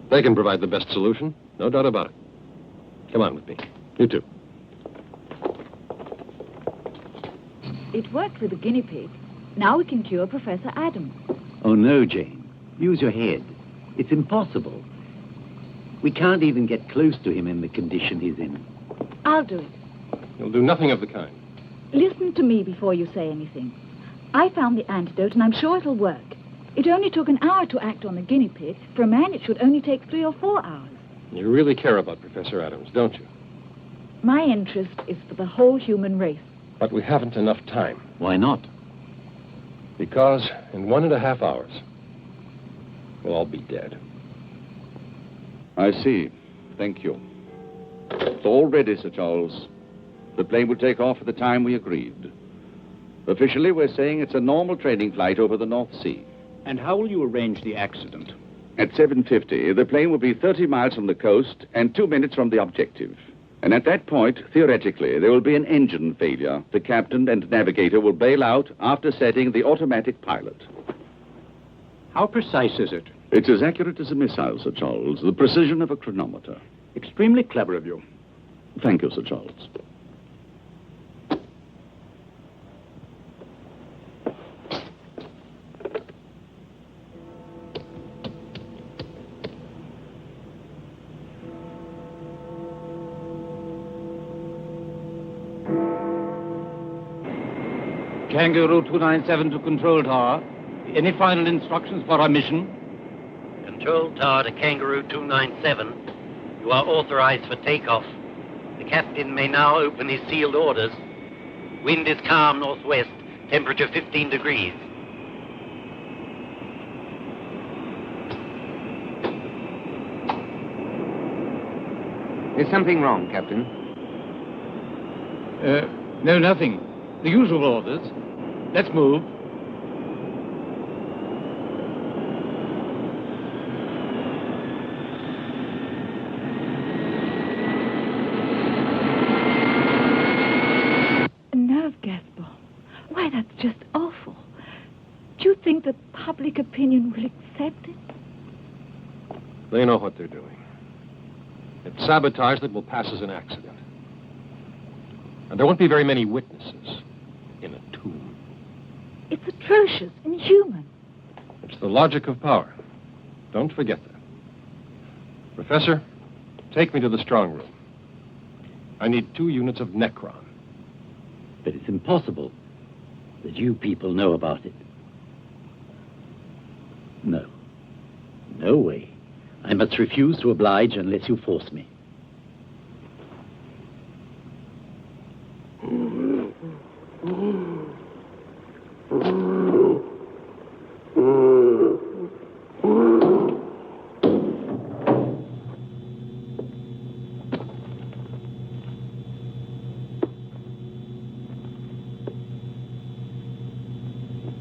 They can provide the best solution. No doubt about it. Come on with me. You too. It worked with the guinea pig. Now we can cure Professor Adams. Oh, no, Jane. Use your head. It's impossible. We can't even get close to him in the condition he's in. I'll do it. You'll do nothing of the kind. Listen to me before you say anything. I found the antidote, and I'm sure it'll work. It only took an hour to act on the guinea pig. For a man, it should only take 3 or 4 hours. You really care about Professor Adams, don't you? My interest is for the whole human race. But we haven't enough time. Why not? Because in 1.5 hours, we'll all be dead. I see. Thank you. It's all ready, Sir Charles. The plane will take off at the time we agreed. Officially, we're saying it's a normal training flight over the North Sea. And how will you arrange the accident? At 7:50, the plane will be 30 miles from the coast and 2 minutes from the objective. And at that point, theoretically, there will be an engine failure. The captain and navigator will bail out after setting the automatic pilot. How precise is it? It's as accurate as a missile, Sir Charles. The precision of a chronometer. Extremely clever of you. Thank you, Sir Charles. Kangaroo 297 to Control Tower. Any final instructions for our mission? Control tower to Kangaroo 297. You are authorized for takeoff. The captain may now open his sealed orders. Wind is calm northwest. Temperature 15 degrees. Is something wrong, Captain? No, nothing. The usual orders. Let's move. A nerve gas bomb. Why, that's just awful. Do you think that public opinion will accept it? They know what they're doing. It's sabotage that will pass as an accident. And there won't be very many witnesses in a tomb. It's atrocious, inhuman. It's the logic of power. Don't forget that. Professor, take me to the strong room. I need 2 units of Necron. But it's impossible that you people know about it. No. No way. I must refuse to oblige unless you force me.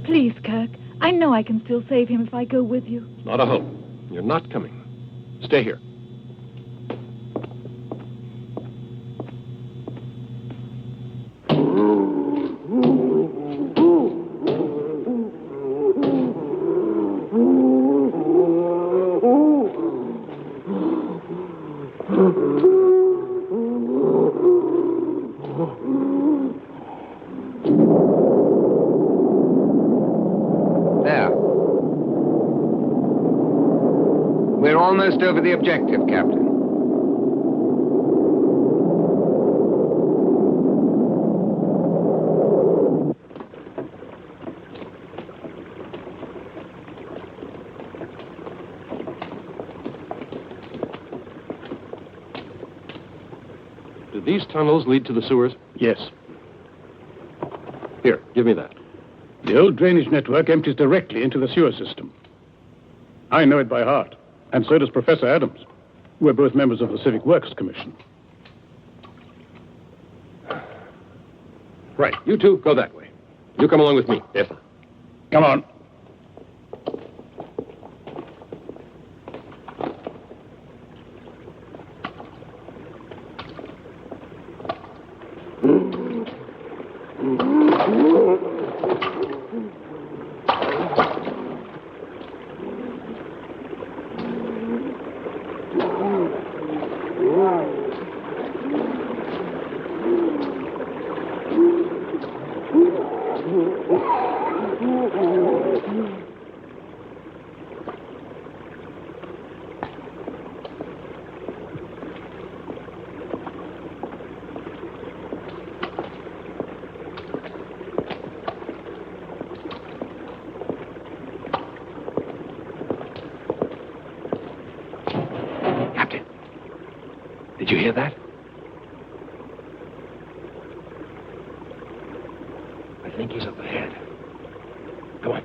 Please, Kirk. I know I can still save him if I go with you. Not a hope. You're not coming. Stay here. We're almost over the objective, Captain. Do these tunnels lead to the sewers? Yes. Here, give me that. The old drainage network empties directly into the sewer system. I know it by heart, and so does Professor Adams. We're both members of the Civic Works Commission. Right, you two, go that way. You come along with me. Yes, sir. Come on. Did you hear that? I think he's up ahead. Come on.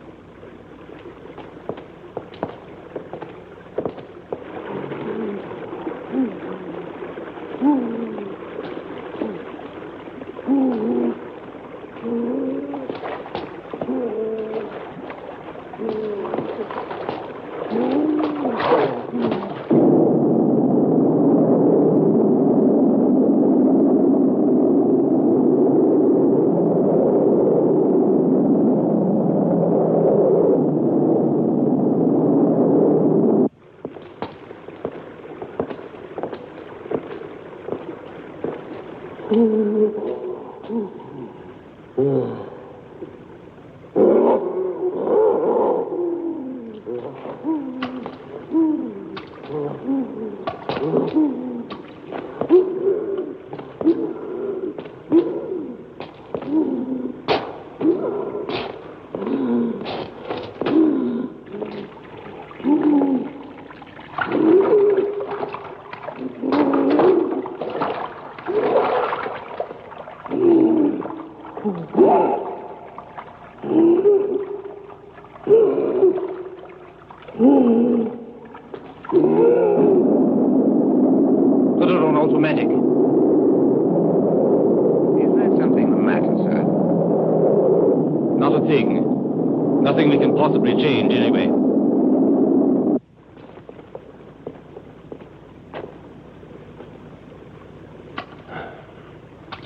sure thing. Nothing we can possibly change, anyway.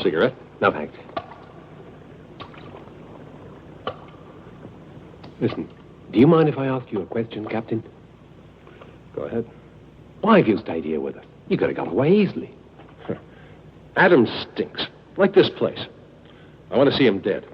Cigarette? No, thanks. Listen, do you mind if I ask you a question, Captain? Go ahead. Why have you stayed here with us? You could have got away easily. Adam stinks. Like this place. I want to see him dead.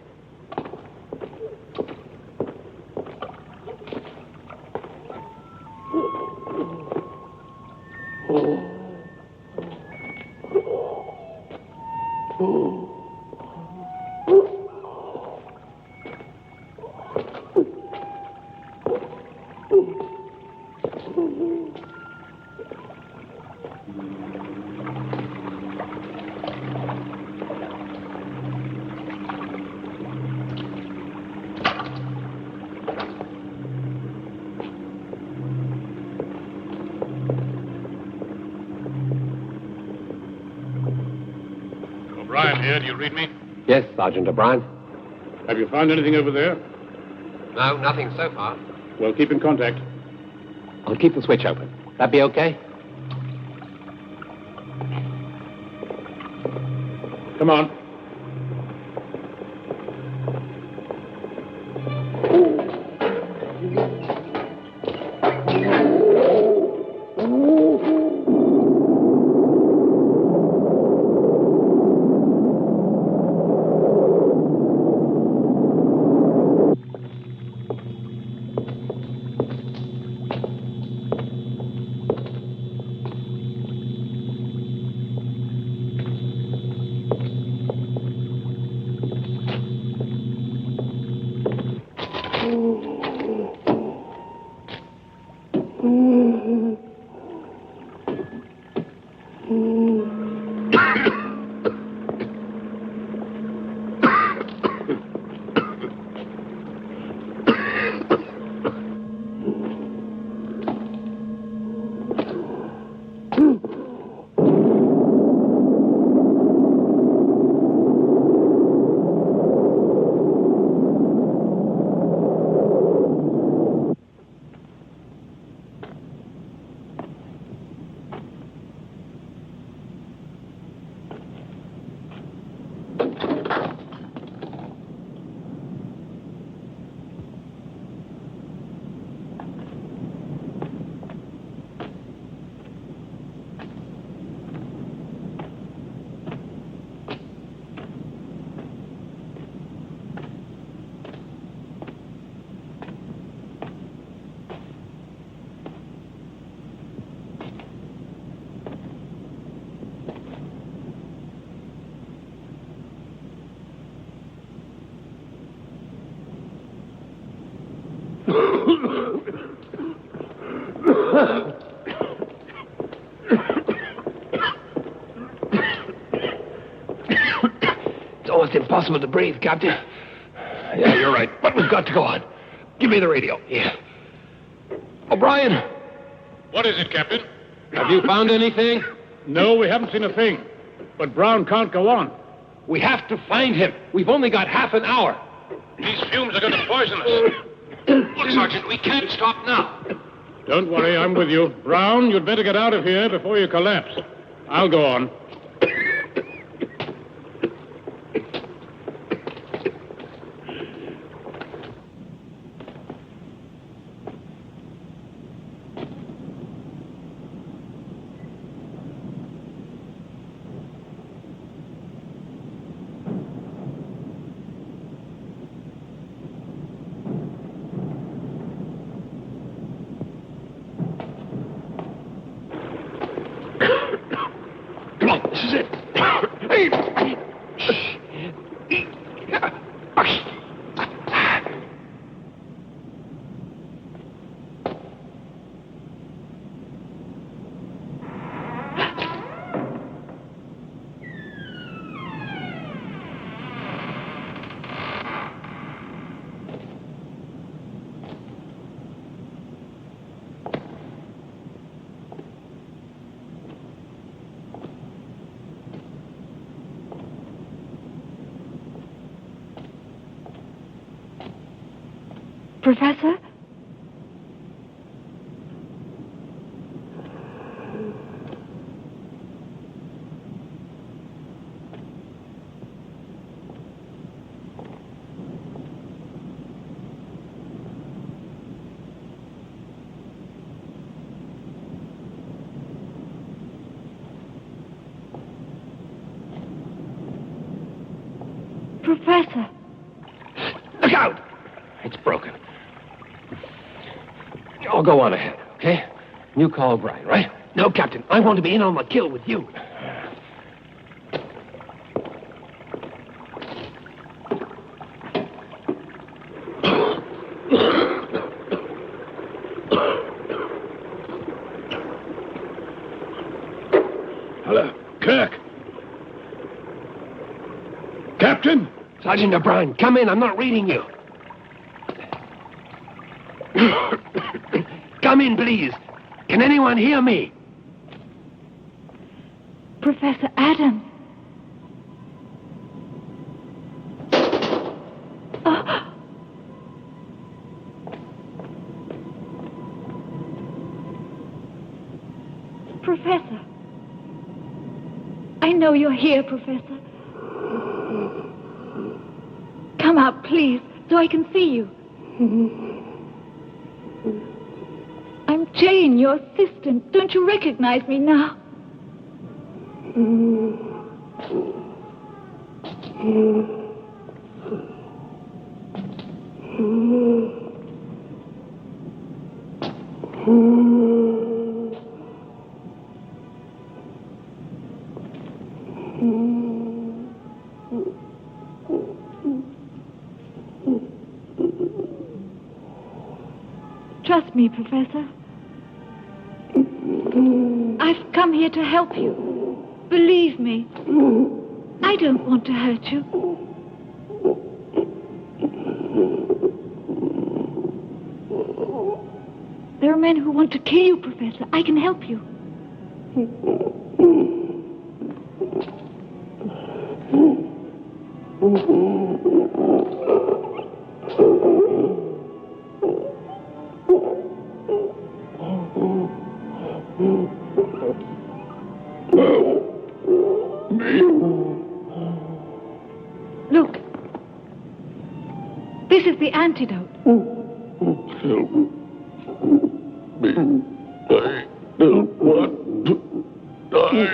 O'Brien here. Do you read me? Yes, Sergeant O'Brien. Have you found anything over there? No, nothing so far. Well, keep in contact. I'll keep the switch open. That be okay? Come on. It's almost impossible to breathe, Captain. Yeah, you're right. But we've got to go on. Give me the radio. Yeah. O'Brien, What is it, Captain? have you found anything? No, we haven't seen a thing. But Brown can't go on. We have to find him. We've only got half an hour. These fumes are going to poison us. Look, Sergeant, we can't stop now. Don't worry, I'm with you. Brown, you'd better get out of here before you collapse. I'll go on. Come on. Professor? Professor! Look out! It's broken. I'll go on ahead, okay? You call O'Brien, right? No, Captain. I want to be in on the kill with you. Hello, Kirk. Captain? Sergeant O'Brien, come in. I'm not reading you. Come in, please. Can anyone hear me? Professor Adam. Professor. I know you're here, Professor. Come out, please, so I can see you. I'm Jane, your assistant. Don't you recognize me now? Trust me, Professor. I've come here to help you. Believe me. I don't want to hurt you. There are men who want to kill you, Professor. I can help you. Look. This is the antidote. Help me. I don't want to die.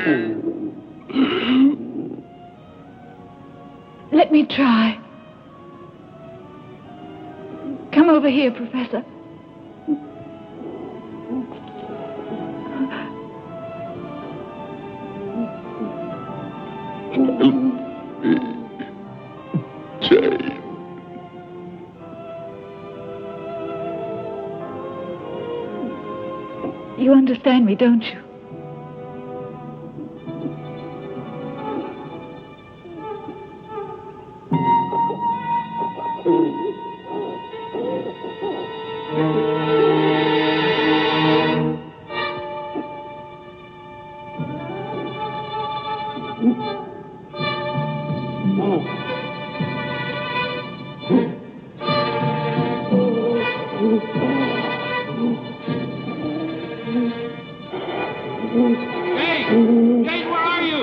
Let me try. Come over here, Professor. Jane. You understand me, don't you? Jane! Jane, where are you?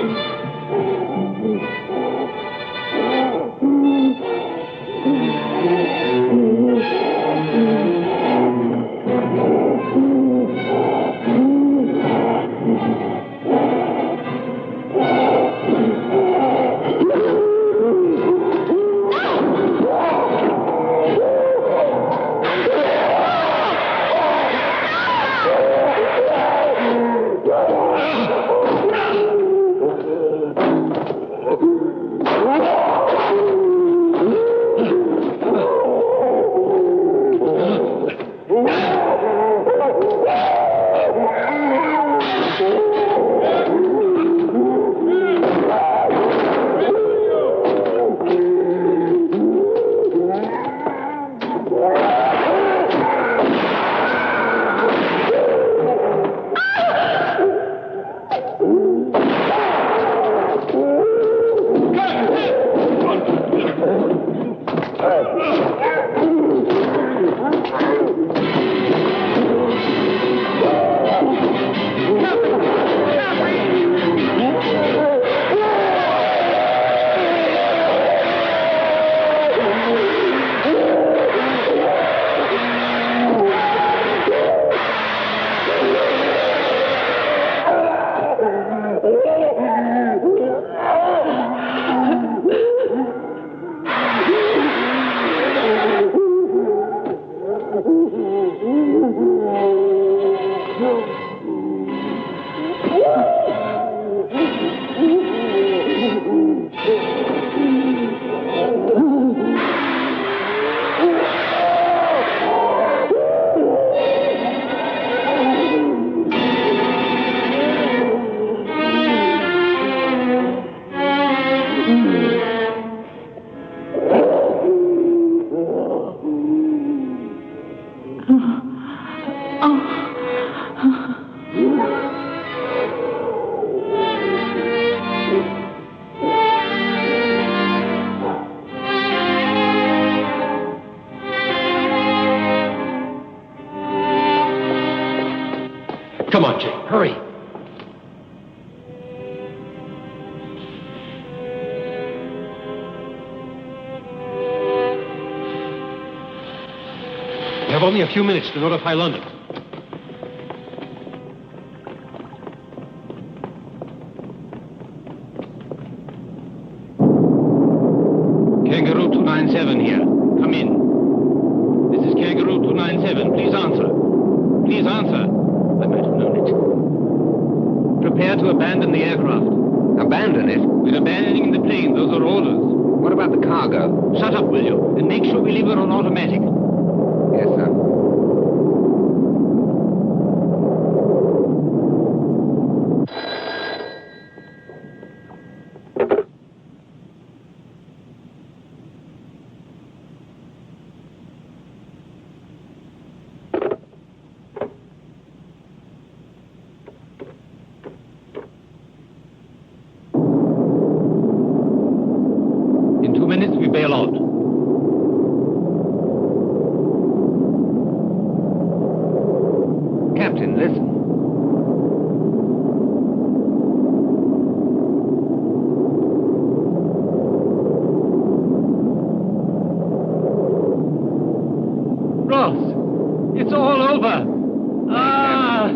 on, Jake. Hurry. We have only a few minutes to notify London. Kangaroo 297 here. Come in. This is Kangaroo 297. Please answer. Please answer. I might have known it. Prepare to abandon the aircraft. Abandon it? We're abandoning the plane. Those are orders. What about the cargo? Shut up, will you? And make sure we leave it on automatic. Yes, sir. In 2 minutes, we bail out. Captain, listen. Ross, it's all over. Ah!